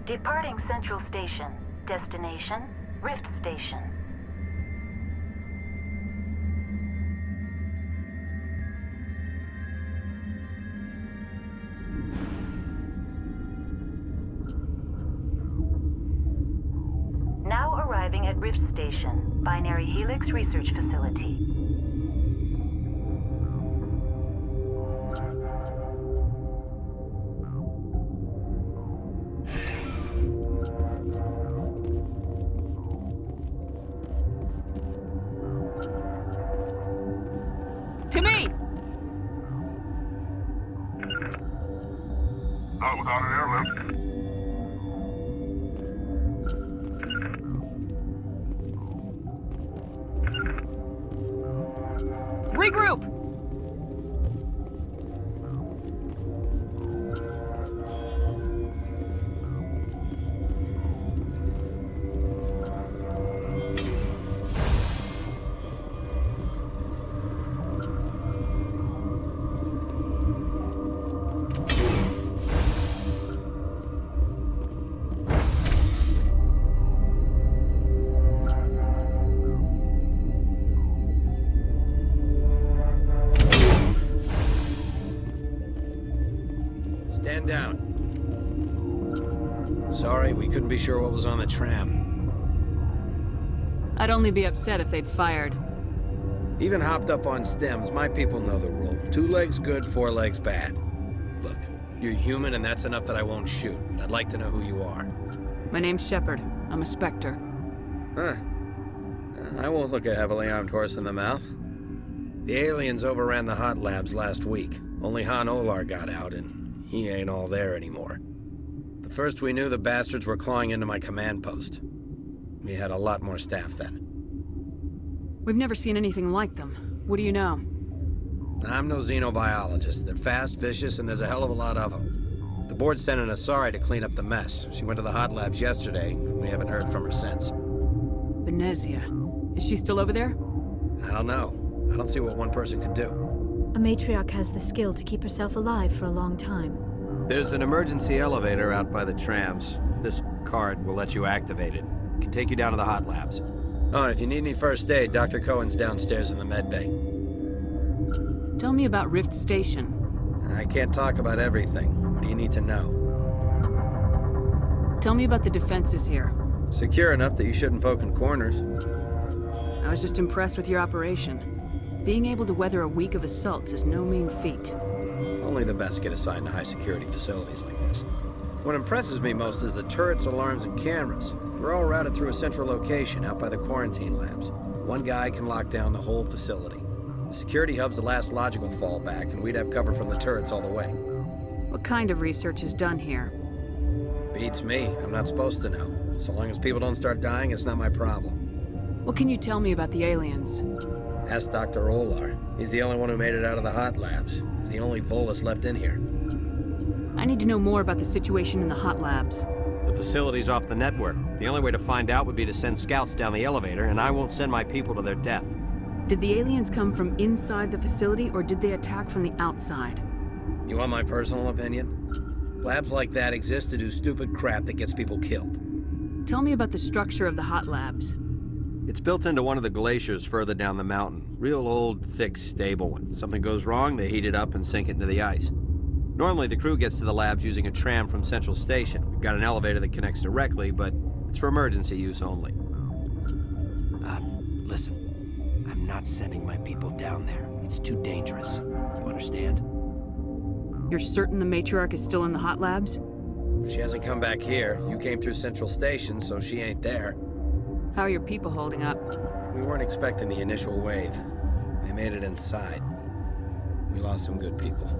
Departing Central Station. Destination, Rift Station. Now arriving at Rift Station, Binary Helix Research Facility. To me! Not without an airlift. Regroup! Stand down. Sorry, we couldn't be sure what was on the tram. I'd only be upset if they'd fired. Even hopped up on stems, my people know the rule. 2 legs good, 4 legs bad. Look, you're human and that's enough that I won't shoot, but I'd like to know who you are. My name's Shepard. I'm a Spectre. Huh. I won't look a heavily armed horse in the mouth. The aliens overran the hot labs last week. Only Han Olar got out, and he ain't all there anymore. The first we knew, the bastards were clawing into my command post. We had a lot more staff then. We've never seen anything like them. What do you know? I'm no xenobiologist. They're fast, vicious, and there's a hell of a lot of them. The board sent an Asari to clean up the mess. She went to the hot labs yesterday. We haven't heard from her since. Benezia. Is she still over there? I don't know. I don't see what one person could do. A Matriarch has the skill to keep herself alive for a long time. There's an emergency elevator out by the trams. This card will let you activate it. Can take you down to the hot labs. Oh, and if you need any first aid, Dr. Cohen's downstairs in the med bay. Tell me about Rift Station. I can't talk about everything. What do you need to know? Tell me about the defenses here. Secure enough that you shouldn't poke in corners. I was just impressed with your operation. Being able to weather a week of assaults is no mean feat. Only the best get assigned to high-security facilities like this. What impresses me most is the turrets, alarms, and cameras. They're all routed through a central location out by the quarantine labs. One guy can lock down the whole facility. The security hub's the last logical fallback, and we'd have cover from the turrets all the way. What kind of research is done here? Beats me. I'm not supposed to know. So long as people don't start dying, it's not my problem. What can you tell me about the aliens? Ask Dr. Olar. He's the only one who made it out of the hot labs. He's the only Volus left in here. I need to know more about the situation in the hot labs. The facility's off the network. The only way to find out would be to send scouts down the elevator, and I won't send my people to their death. Did the aliens come from inside the facility, or did they attack from the outside? You want my personal opinion? Labs like that exist to do stupid crap that gets people killed. Tell me about the structure of the hot labs. It's built into one of the glaciers further down the mountain. Real old, thick, stable one. Something goes wrong, they heat it up and sink it into the ice. Normally, the crew gets to the labs using a tram from Central Station. We've got an elevator that connects directly, but it's for emergency use only. Listen. I'm not sending my people down there. It's too dangerous. You understand? You're certain the Matriarch is still in the hot labs? She hasn't come back here. You came through Central Station, so she ain't there. How are your people holding up? We weren't expecting the initial wave. They made it inside. We lost some good people.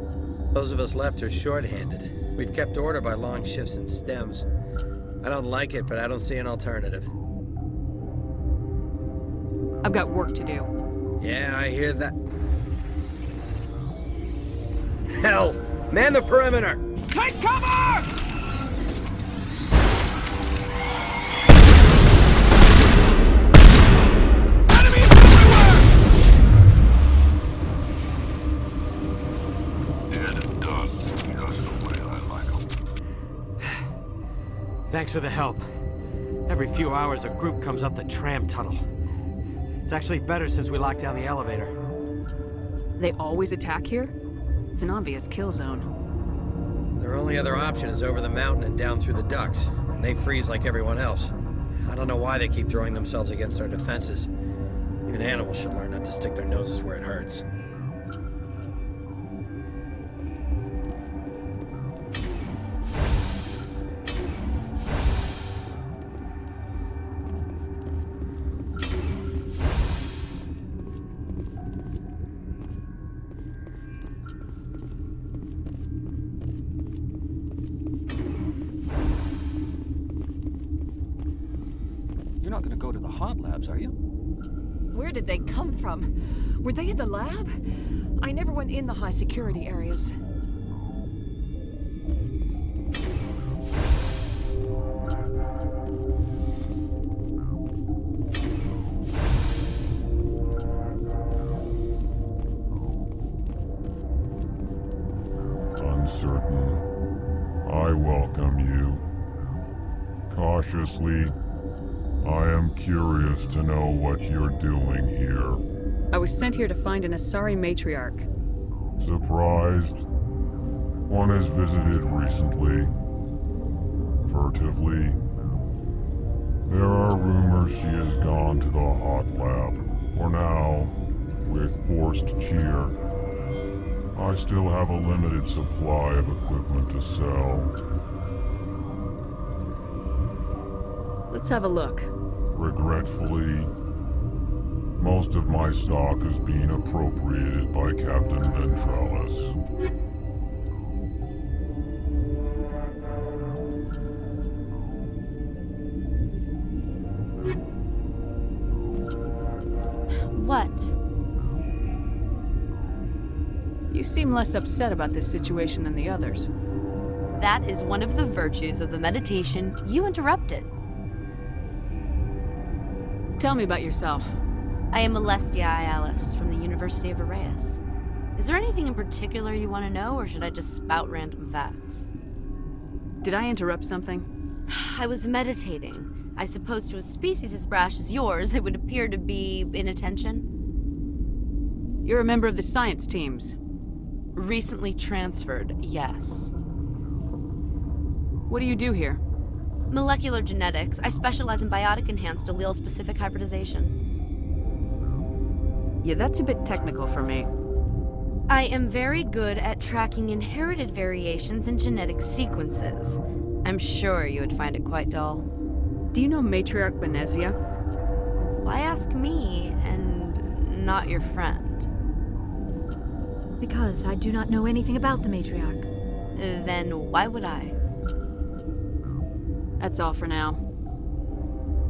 Those of us left are short-handed. We've kept order by long shifts and stems. I don't like it, but I don't see an alternative. I've got work to do. Yeah, I hear that. Hell! Man the perimeter! Take cover! Thanks for the help. Every few hours, a group comes up the tram tunnel. It's actually better since we locked down the elevator. They always attack here? It's an obvious kill zone. Their only other option is over the mountain and down through the ducts, and they freeze like everyone else. I don't know why they keep throwing themselves against our defenses. Even animals should learn not to stick their noses where it hurts. You're not gonna go to the hot labs, are you? Where did they come from? Were they in the lab? I never went in the high security areas. Uncertain. I welcome you. Cautiously, I am curious to know what you're doing here. I was sent here to find an Asari Matriarch. Surprised? One has visited recently. Furtively. There are rumors she has gone to the hot lab. For now, with forced cheer. I still have a limited supply of equipment to sell. Let's have a look. Regretfully, most of my stock is being appropriated by Captain Ventralis. What? You seem less upset about this situation than the others. That is one of the virtues of the meditation you interrupted. Tell me about yourself. I am Alestia Ialis from the University of Arraeus. Is there anything in particular you want to know, or should I just spout random facts? Did I interrupt something? I was meditating. I suppose to a species as brash as yours, it would appear to be inattention. You're a member of the science teams. Recently transferred, yes. What do you do here? Molecular genetics. I specialize in biotic-enhanced allele-specific hybridization. Yeah, that's a bit technical for me. I am very good at tracking inherited variations in genetic sequences. I'm sure you would find it quite dull. Do you know Matriarch Benezia? Why ask me, and not your friend? Because I do not know anything about the Matriarch. Then why would I? That's all for now.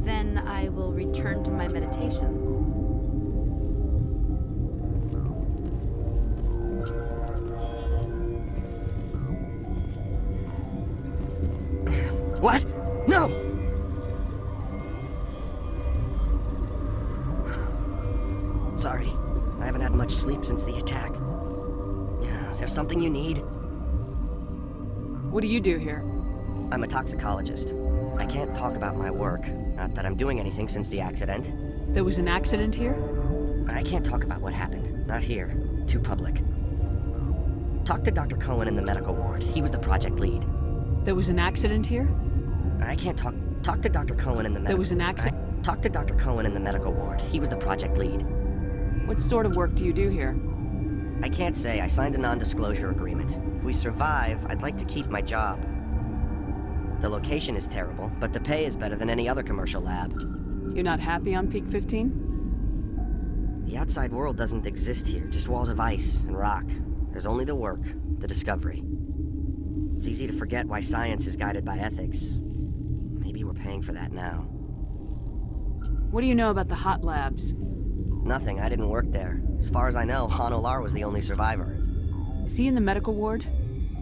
Then I will return to my meditations. What? No! Sorry, I haven't had much sleep since the attack. Is there something you need? What do you do here? I'm a toxicologist. I can't talk about my work. Not that I'm doing anything since the accident. There was an accident here? I can't talk about what happened. Not here. Too public. Talk to Dr. Cohen in the medical ward. He was the project lead. There was an accident here? I can't talk. Talk to Dr. Cohen in the medical... There was an accident? Talk to Dr. Cohen in the medical ward. He was the project lead. What sort of work do you do here? I can't say. I signed a non-disclosure agreement. If we survive, I'd like to keep my job. The location is terrible, but the pay is better than any other commercial lab. You're not happy on Peak 15? The outside world doesn't exist here, just walls of ice and rock. There's only the work, the discovery. It's easy to forget why science is guided by ethics. Maybe we're paying for that now. What do you know about the hot labs? Nothing, I didn't work there. As far as I know, Han Olar was the only survivor. Is he in the medical ward?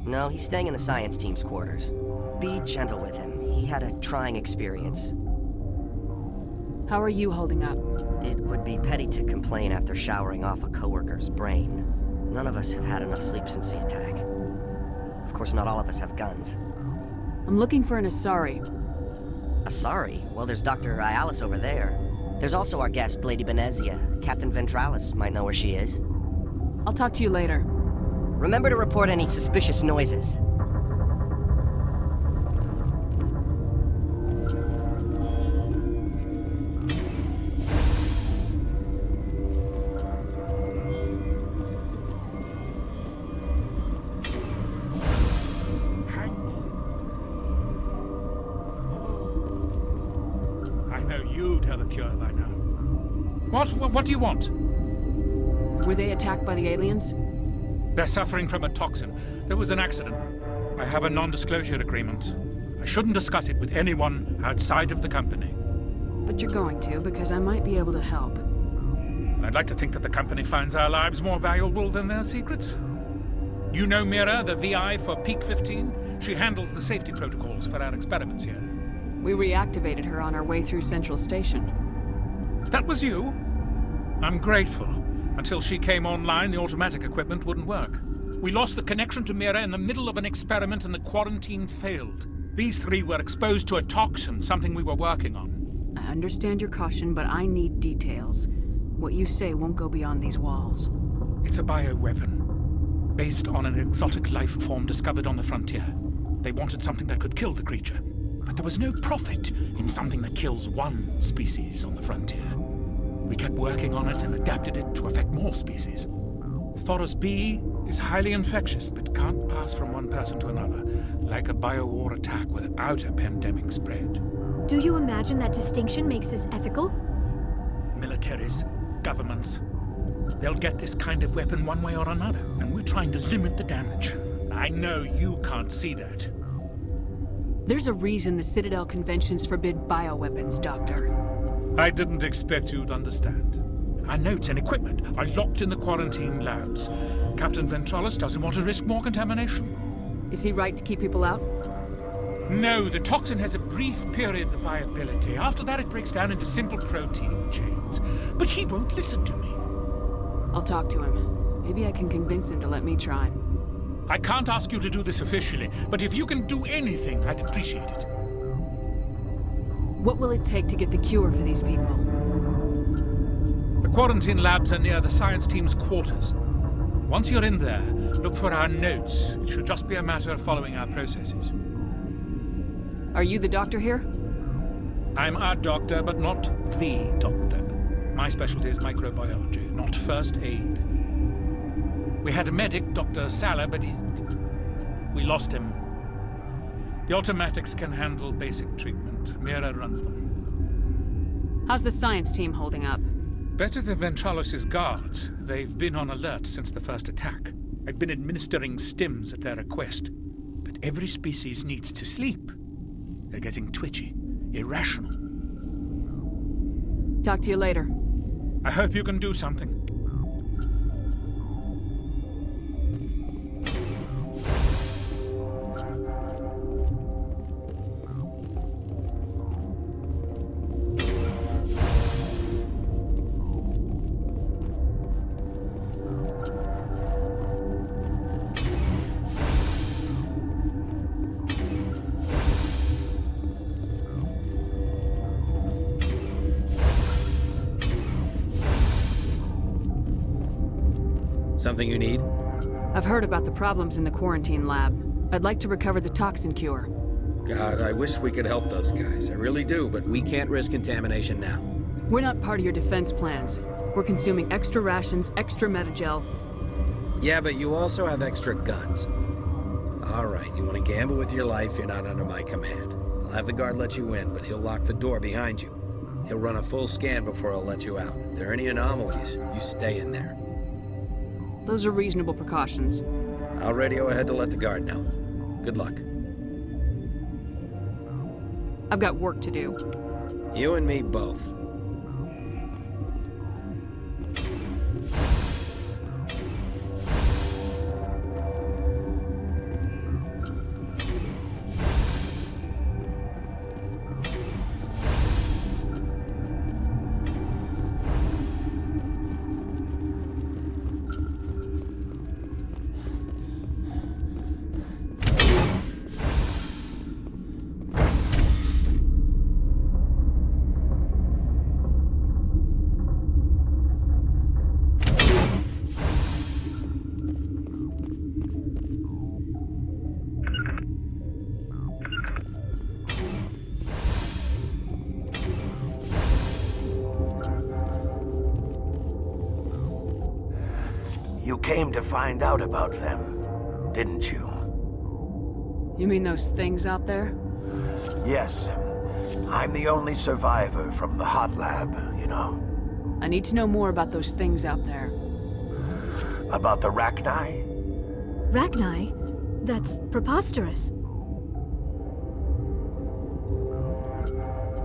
No, he's staying in the science team's quarters. Be gentle with him. He had a trying experience. How are you holding up? It would be petty to complain after showering off a coworker's brain. None of us have had enough sleep since the attack. Of course, not all of us have guns. I'm looking for an Asari. Sorry. Well, there's Dr. Ayalis over there. There's also our guest, Lady Benezia. Captain Ventralis might know where she is. I'll talk to you later. Remember to report any suspicious noises. What do you want? Were they attacked by the aliens? They're suffering from a toxin. There was an accident. I have a non-disclosure agreement. I shouldn't discuss it with anyone outside of the company. But you're going to, because I might be able to help. And I'd like to think that the company finds our lives more valuable than their secrets. You know Mira, the VI for Peak 15? She handles the safety protocols for our experiments here. We reactivated her on our way through Central Station. That was you? I'm grateful. Until she came online, the automatic equipment wouldn't work. We lost the connection to Mira in the middle of an experiment and the quarantine failed. These three were exposed to a toxin, something we were working on. I understand your caution, but I need details. What you say won't go beyond these walls. It's a bioweapon, based on an exotic life form discovered on the frontier. They wanted something that could kill the creature, but there was no profit in something that kills one species on the frontier. We kept working on it and adapted it to affect more species. Thoros B is highly infectious, but can't pass from one person to another, like a biowar attack without a pandemic spread. Do you imagine that distinction makes this ethical? Militaries, governments, they'll get this kind of weapon one way or another, and we're trying to limit the damage. I know you can't see that. There's a reason the Citadel conventions forbid bioweapons, Doctor. I didn't expect you'd understand. Our notes and equipment are locked in the quarantine labs. Captain Ventralis doesn't want to risk more contamination. Is he right to keep people out? No, the toxin has a brief period of viability. After that, it breaks down into simple protein chains. But he won't listen to me. I'll talk to him. Maybe I can convince him to let me try. I can't ask you to do this officially, but if you can do anything, I'd appreciate it. What will it take to get the cure for these people? The quarantine labs are near the science team's quarters. Once you're in there, look for our notes. It should just be a matter of following our processes. Are you the doctor here? I'm our doctor, but not the doctor. My specialty is microbiology, not first aid. We had a medic, Dr. Salah, but we lost him. The automatics can handle basic treatment. Mira runs them. How's the science team holding up? Better than Ventralis' guards. They've been on alert since the first attack. I've been administering stims at their request. But every species needs to sleep. They're getting twitchy, irrational. Talk to you later. I hope you can do something. Something you need? I've heard about the problems in the quarantine lab. I'd like to recover the toxin cure. God, I wish we could help those guys. I really do, but we can't risk contamination now. We're not part of your defense plans. We're consuming extra rations, extra metagel. Yeah, but you also have extra guns. All right, you want to gamble with your life, you're not under my command. I'll have the guard let you in, but he'll lock the door behind you. He'll run a full scan before he'll let you out. If there are any anomalies, you stay in there. Those are reasonable precautions. I'll radio ahead to let the guard know. Good luck. I've got work to do. You and me both. You came to find out about them, didn't you? You mean those things out there? Yes. I'm the only survivor from the hot lab, you know. I need to know more about those things out there. About the Rachni? Rachni? That's preposterous.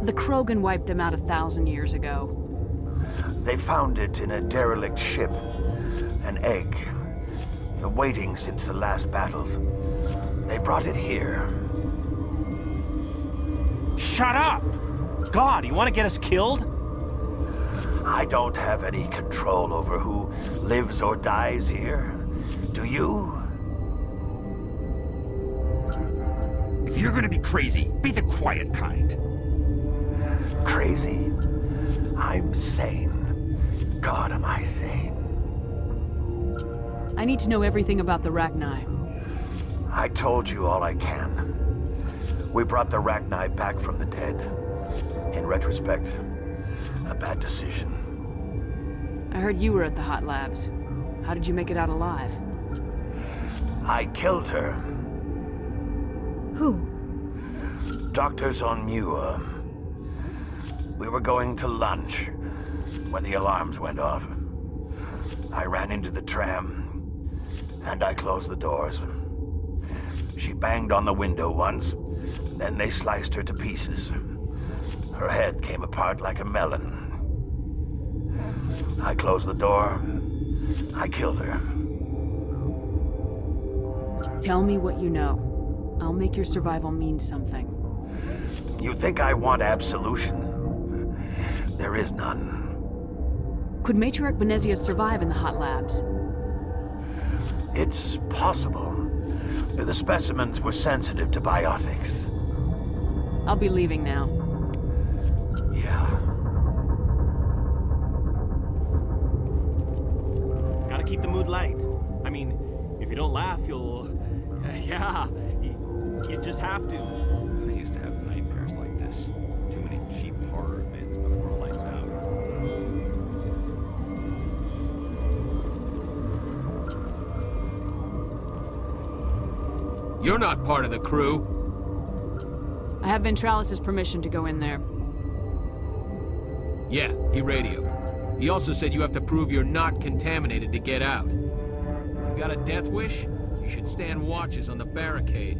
The Krogan wiped them out 1,000 years ago. They found it in a derelict ship. An egg. Waiting since the last battles. They brought it here. Shut up! God, you want to get us killed? I don't have any control over who lives or dies here. Do you? If you're gonna be crazy, be the quiet kind. Crazy? I'm sane. God, am I sane. I need to know everything about the Rachni. I told you all I can. We brought the Rachni back from the dead. In retrospect, a bad decision. I heard you were at the hot labs. How did you make it out alive? I killed her. Who? Doctors on Muir. We were going to lunch when the alarms went off. I ran into the tram, and I closed the doors. She banged on the window once, then they sliced her to pieces. Her head came apart like a melon. I closed the door. I killed her. Tell me what you know. I'll make your survival mean something. You think I want absolution? There is none. Could Matriarch Benezia survive in the hot labs? It's possible. The specimens were sensitive to biotics. I'll be leaving now. Yeah. Gotta keep the mood light. I mean, if you don't laugh, you'll... yeah, you just have to. I used to have nightmares like this. Too many cheap horror vids before lights out. You're not part of the crew. I have Ventralis' permission to go in there. Yeah, he radioed. He also said you have to prove you're not contaminated to get out. You got a death wish? You should stand watches on the barricade.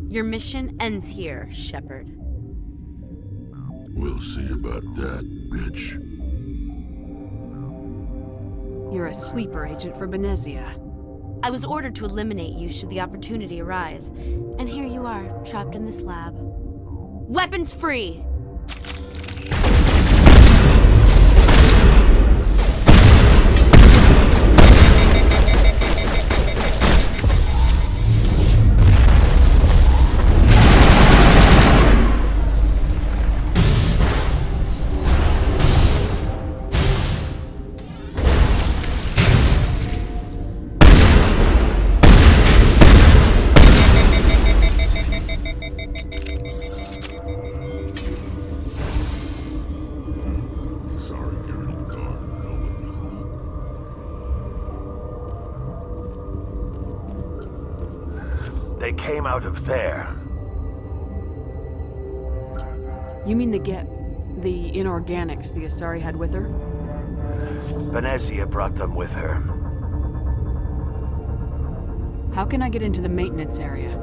Your mission ends here, Shepard. We'll see about that, bitch. You're a sleeper agent for Benezia. I was ordered to eliminate you should the opportunity arise. And here you are, trapped in this lab. Weapons free! They came out of there. You mean the inorganics the Asari had with her? Benezia brought them with her. How can I get into the maintenance area?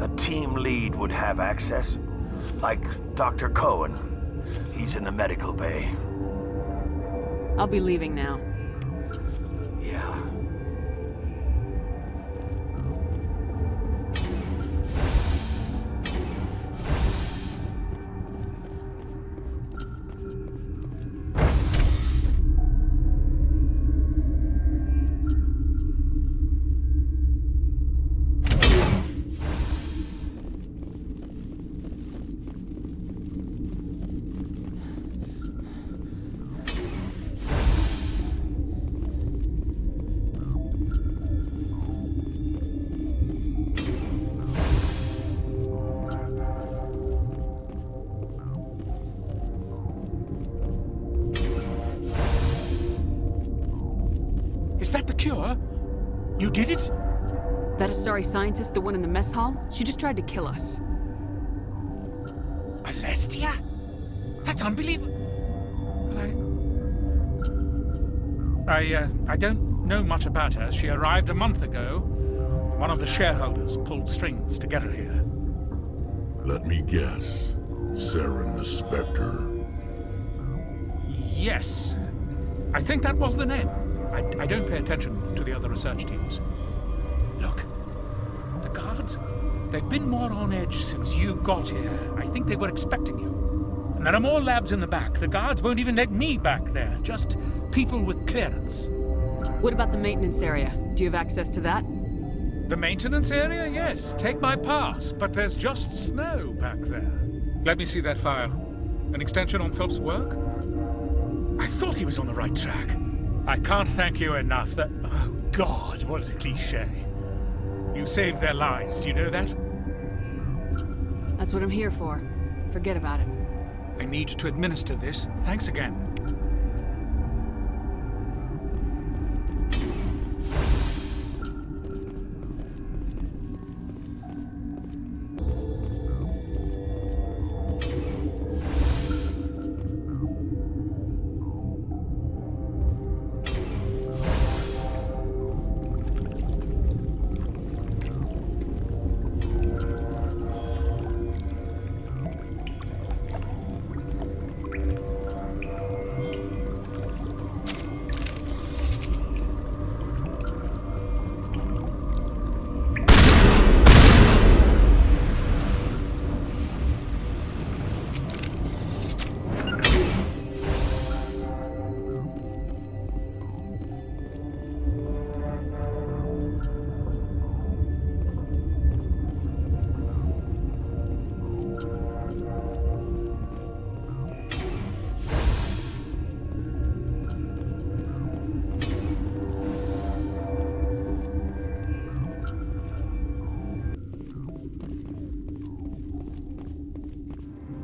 A team lead would have access. Like Dr. Cohen. He's in the medical bay. I'll be leaving now. Yeah. Is that the cure? You did it? That Asari scientist, the one in the mess hall? She just tried to kill us. Alestia? That's unbelievable. I don't know much about her. She arrived a month ago. One of the shareholders pulled strings to get her here. Let me guess. Saren the Spectre. Yes. I think that was the name. I don't pay attention to the other research teams. Look, the guards, they've been more on edge since you got here. I think they were expecting you. And there are more labs in the back. The guards won't even let me back there. Just people with clearance. What about the maintenance area? Do you have access to that? The maintenance area? Yes. Take my pass. But there's just snow back there. Let me see that file. An extension on Phelps' work? I thought he was on the right track. I can't thank you enough that... Oh, God, what a cliché. You saved their lives. Do you know that? That's what I'm here for. Forget about it. I need to administer this. Thanks again.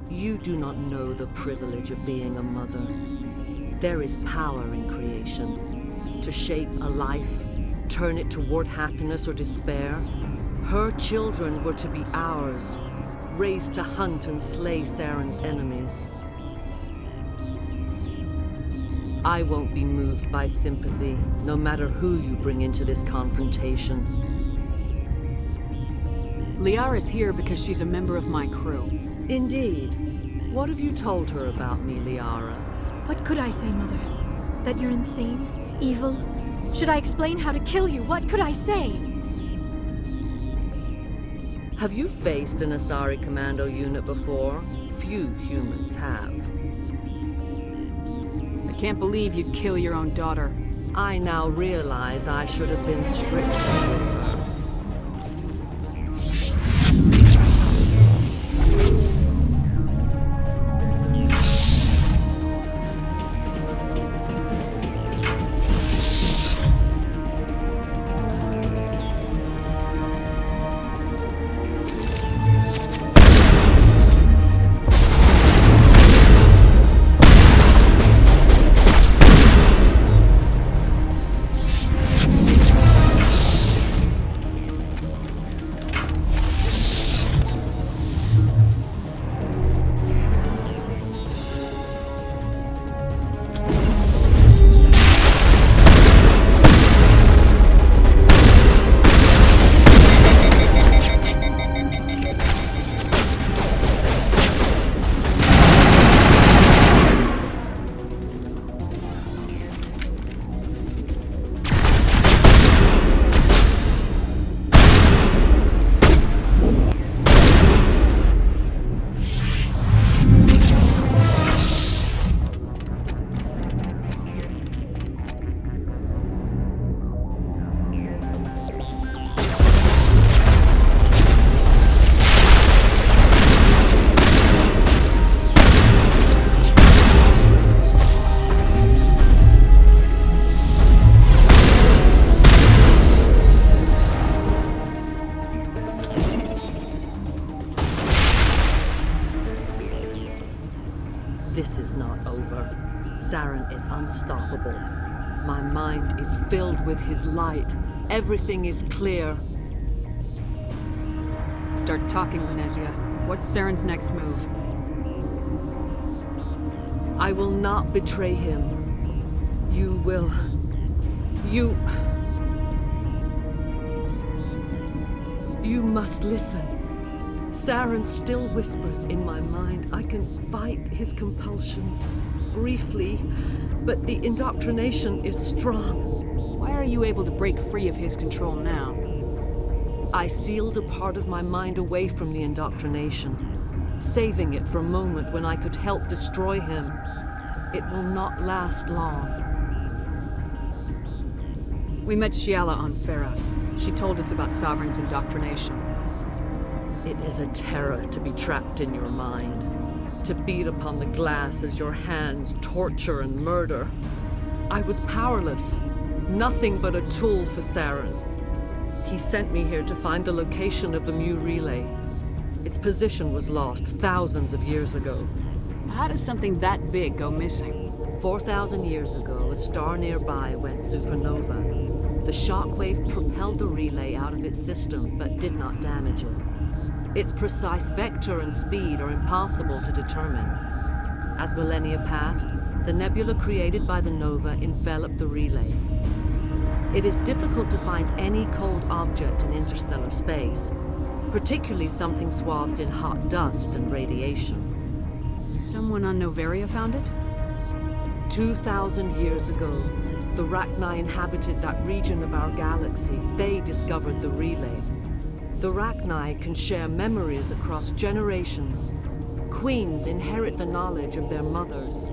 You do not know the privilege of being a mother. There is power in creation. To shape a life, turn it toward happiness or despair. Her children were to be ours, raised to hunt and slay Saren's enemies. I won't be moved by sympathy, no matter who you bring into this confrontation. Liara's here because she's a member of my crew. Indeed. What have you told her about me, Liara? What could I say, Mother? That you're insane? Evil? Should I explain how to kill you? What could I say? Have you faced an Asari commando unit before? Few humans have. I can't believe you'd kill your own daughter. I now realize I should have been stricter with her. This is not over. Saren is unstoppable. My mind is filled with his light. Everything is clear. Start talking, Benezia. What's Saren's next move? I will not betray him. You will. You must listen. Saren still whispers in my mind. I can fight his compulsions briefly, but the indoctrination is strong. Why are you able to break free of his control now? I sealed a part of my mind away from the indoctrination, saving it for a moment when I could help destroy him. It will not last long. We met Shiala on Pharos. She told us about Sovereign's indoctrination. It is a terror to be trapped in your mind, to beat upon the glass as your hands torture and murder. I was powerless, nothing but a tool for Saren. He sent me here to find the location of the Mu relay. Its position was lost thousands of years ago. How does something that big go missing? 4,000 years ago, a star nearby went supernova. The shockwave propelled the relay out of its system, but did not damage it. Its precise vector and speed are impossible to determine. As millennia passed, the nebula created by the nova enveloped the relay. It is difficult to find any cold object in interstellar space, particularly something swathed in hot dust and radiation. Someone on Noveria found it? 2,000 years ago, the Rachni inhabited that region of our galaxy. They discovered the relay. The Rachni can share memories across generations. Queens inherit the knowledge of their mothers.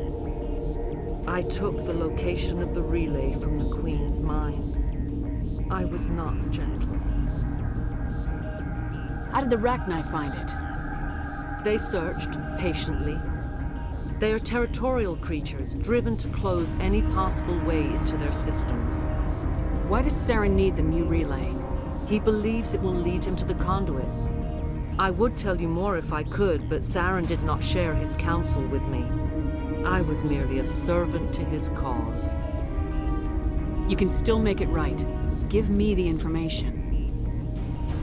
I took the location of the relay from the Queen's mind. I was not gentle. How did the Rachni find it? They searched, patiently. They are territorial creatures, driven to close any possible way into their systems. Why does Saren need the Mu relay? He believes it will lead him to the conduit. I would tell you more if I could, but Saren did not share his counsel with me. I was merely a servant to his cause. You can still make it right. Give me the information.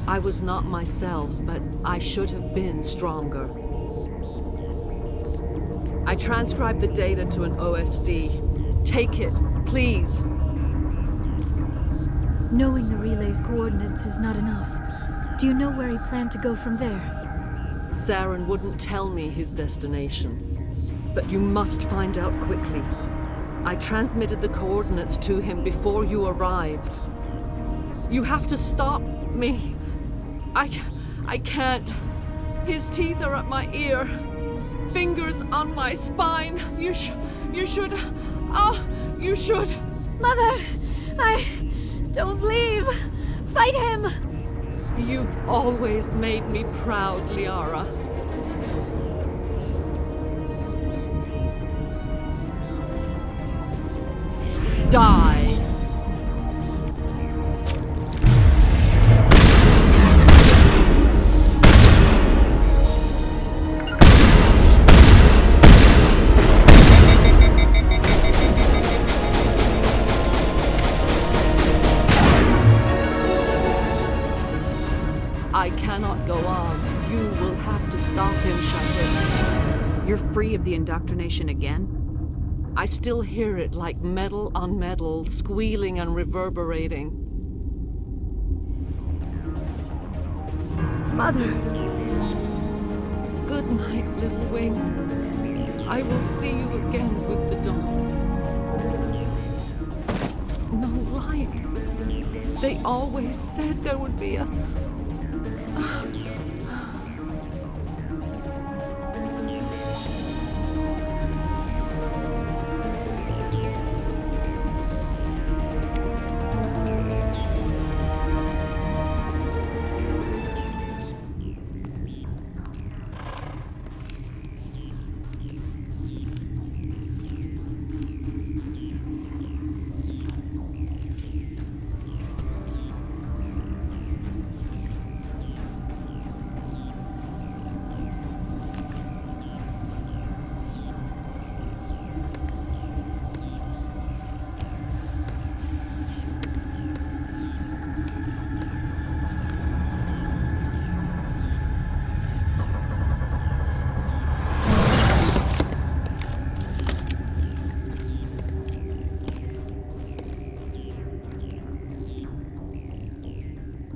I was not myself, but I should have been stronger. I transcribed the data to an OSD. Take it, please. Knowing the relay's coordinates is not enough. Do you know where he planned to go from there? Saren wouldn't tell me his destination. But you must find out quickly. I transmitted the coordinates to him before you arrived. You have to stop me. I can't. His teeth are at my ear. Fingers on my spine. You should. You should. Mother, don't leave. Fight him. You've always made me proud, Liara. Die. I cannot go on. You will have to stop him, Shepard. You're free of the indoctrination again? I still hear it like metal on metal, squealing and reverberating. Mother! Good night, little wing. I will see you again with the dawn. No light. They always said there would be a...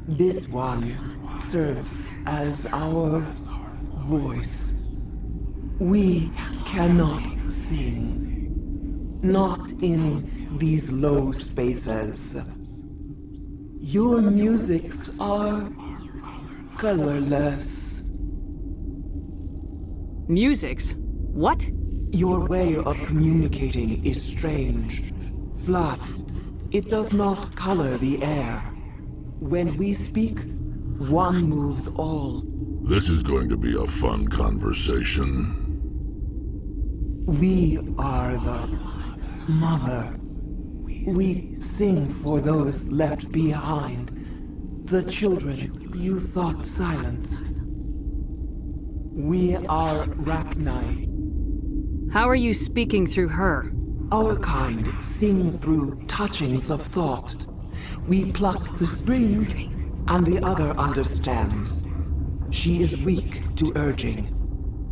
This one serves as our voice. We cannot sing. Not in these low spaces. Your musics are colorless. Musics? What? Your way of communicating is strange. Flat. It does not color the air. When we speak, one moves all. This is going to be a fun conversation. We are the mother. We sing for those left behind. The children you thought silenced. We are Rachni. How are you speaking through her? Our kind sing through touchings of thought. We pluck the strings, and the other understands. She is weak to urging.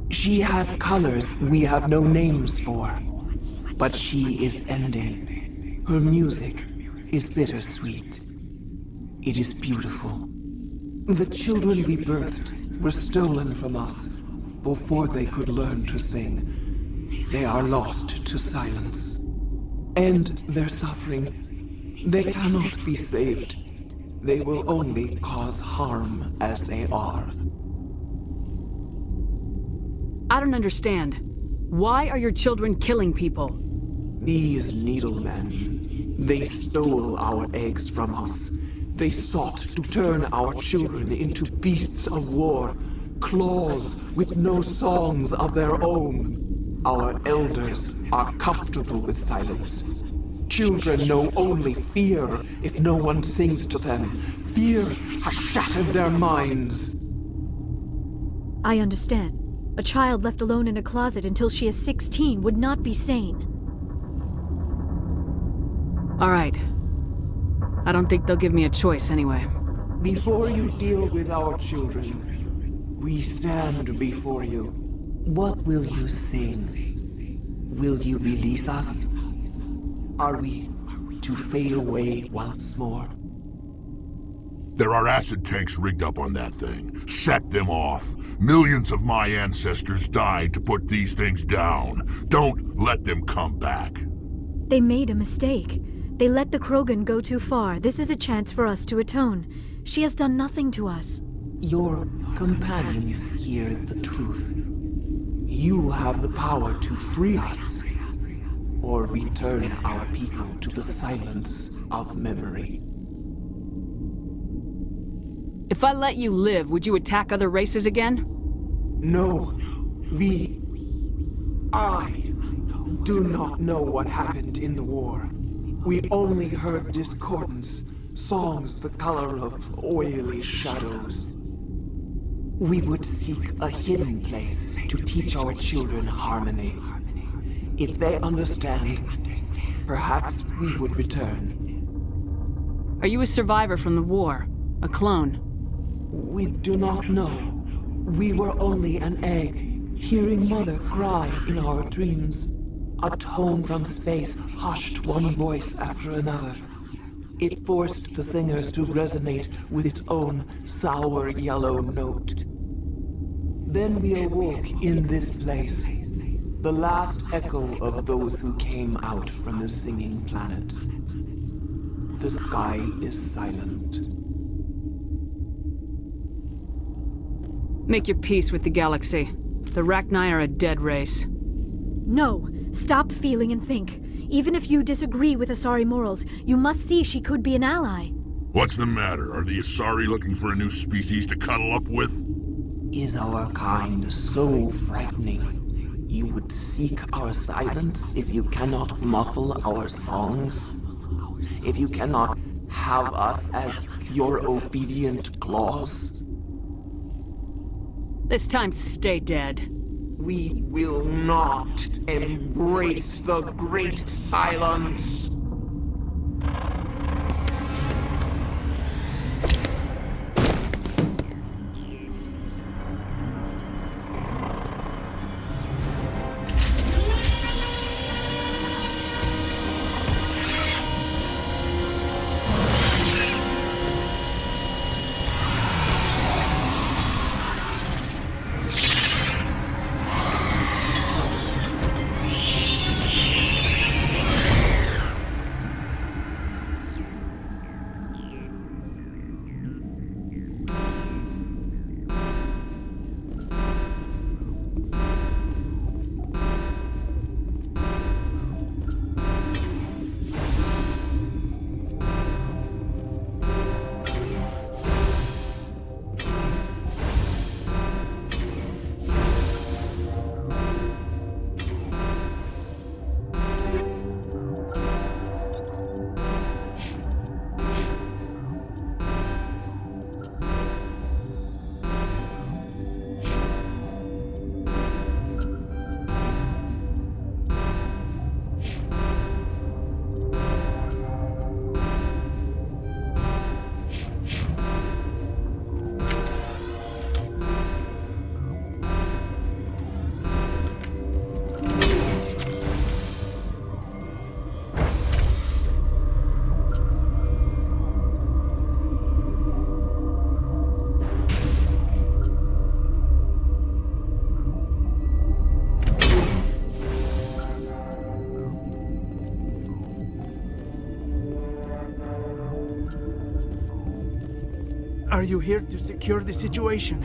She has colors we have no names for. But she is ending. Her music is bittersweet. It is beautiful. The children we birthed were stolen from us before they could learn to sing. They are lost to silence. End their suffering. They cannot be saved. They will only cause harm as they are. I don't understand. Why are your children killing people? These needlemen, they stole our eggs from us. They sought to turn our children into beasts of war, claws with no songs of their own. Our elders are comfortable with silence. Children know only fear if no one sings to them. Fear has shattered their minds. I understand. A child left alone in a closet until she is 16 would not be sane. All right. I don't think they'll give me a choice anyway. Before you deal with our children, we stand before you. What will you sing? Will you release us? Are we to fade away once more? There are acid tanks rigged up on that thing. Set them off. Millions of my ancestors died to put these things down. Don't let them come back. They made a mistake. They let the Krogan go too far. This is a chance for us to atone. She has done nothing to us. Your companions hear the truth. You have the power to free us, or return our people to the silence of memory. If I let you live, would you attack other races again? No. I do not know what happened in the war. We only heard discordance, songs the color of oily shadows. We would seek a hidden place to teach our children harmony. If they understand, perhaps we would return. Are you a survivor from the war? A clone? We do not know. We were only an egg, hearing Mother cry in our dreams. A tone from space hushed one voice after another. It forced the singers to resonate with its own sour yellow note. Then we awoke in this place, the last echo of those who came out from the singing planet. The sky is silent. Make your peace with the galaxy. The Rachni are a dead race. No! Stop feeling and think. Even if you disagree with Asari morals, you must see she could be an ally. What's the matter? Are the Asari looking for a new species to cuddle up with? Is our kind so frightening? You would seek our silence if you cannot muffle our songs? If you cannot have us as your obedient claws? This time, stay dead. We will not embrace the great silence. Are you here to secure the situation?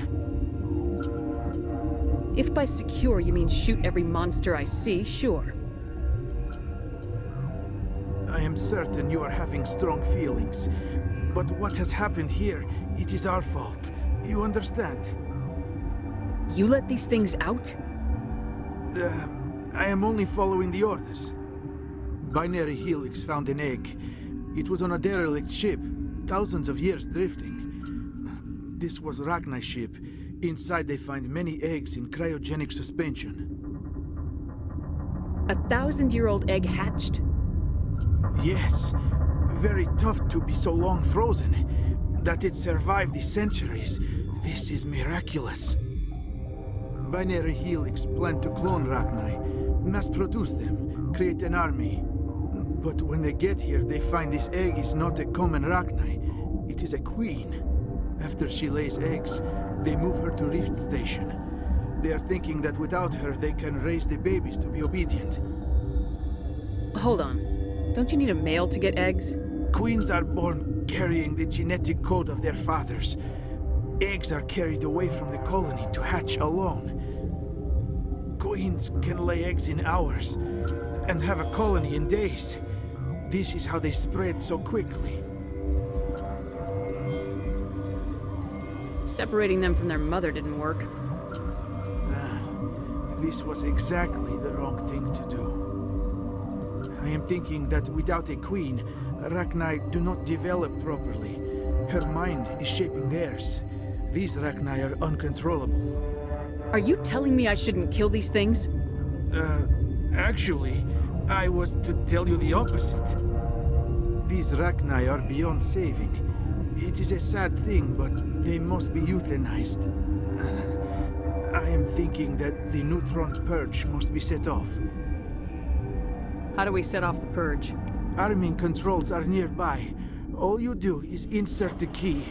If by secure you mean shoot every monster I see, sure. I am certain you are having strong feelings. But what has happened here, it is our fault. You understand? You let these things out? I am only following the orders. Binary Helix found an egg. It was on a derelict ship, thousands of years drifting. This was Rachni's ship. Inside they find many eggs in cryogenic suspension. A 1,000-year-old egg hatched? Yes. Very tough to be so long frozen. That it survived the centuries. This is miraculous. Binary Helix planned to clone Rachni, mass-produce them, create an army. But when they get here, they find this egg is not a common Rachni. It is a queen. After she lays eggs, they move her to Rift Station. They are thinking that without her, they can raise the babies to be obedient. Hold on. Don't you need a male to get eggs? Queens are born carrying the genetic code of their fathers. Eggs are carried away from the colony to hatch alone. Queens can lay eggs in hours and have a colony in days. This is how they spread so quickly. Separating them from their mother didn't work. This was exactly the wrong thing to do. I am thinking that without a queen, Rachni do not develop properly. Her mind is shaping theirs. These Rachni are uncontrollable. Are you telling me I shouldn't kill these things? Actually, I was to tell you the opposite. These Rachni are beyond saving. It is a sad thing, but they must be euthanized. I am thinking that the neutron purge must be set off. How do we set off the purge? Arming controls are nearby. All you do is insert the key.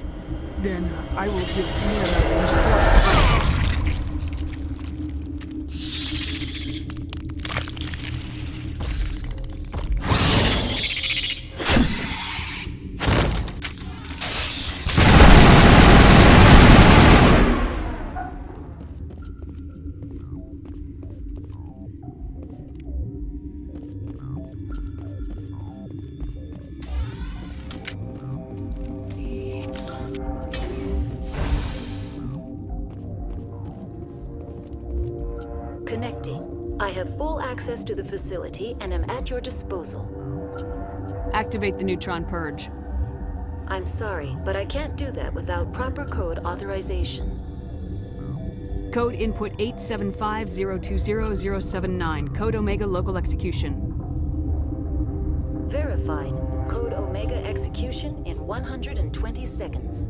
Then I will give Chimera the start. Connecting. I have full access to the facility and am at your disposal. Activate the neutron purge. I'm sorry, but I can't do that without proper code authorization. Code input 875020079. Code Omega local execution. Verified. Code Omega execution in 120 seconds.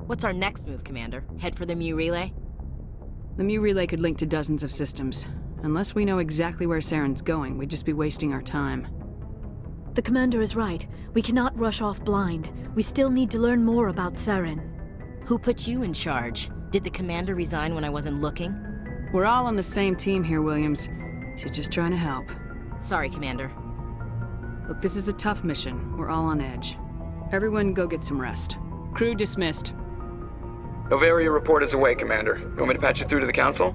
What's our next move, Commander? Head for the Mu Relay? The Mu Relay could link to dozens of systems. Unless we know exactly where Saren's going, we'd just be wasting our time. The Commander is right. We cannot rush off blind. We still need to learn more about Saren. Who put you in charge? Did the Commander resign when I wasn't looking? We're all on the same team here, Williams. She's just trying to help. Sorry, Commander. Look, this is a tough mission. We're all on edge. Everyone go get some rest. Crew dismissed. Noveria report is away, Commander. You want me to patch you through to the Council?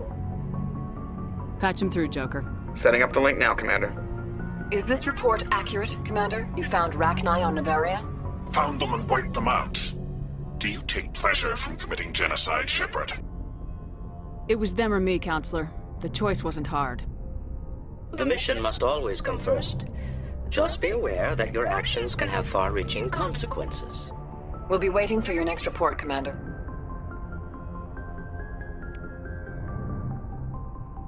Patch him through, Joker. Setting up the link now, Commander. Is this report accurate, Commander? You found Rachni on Noveria? Found them and wiped them out. Do you take pleasure from committing genocide, Shepard? It was them or me, Counselor. The choice wasn't hard. The mission must always come first. Just be aware that your actions can have far-reaching consequences. We'll be waiting for your next report, Commander.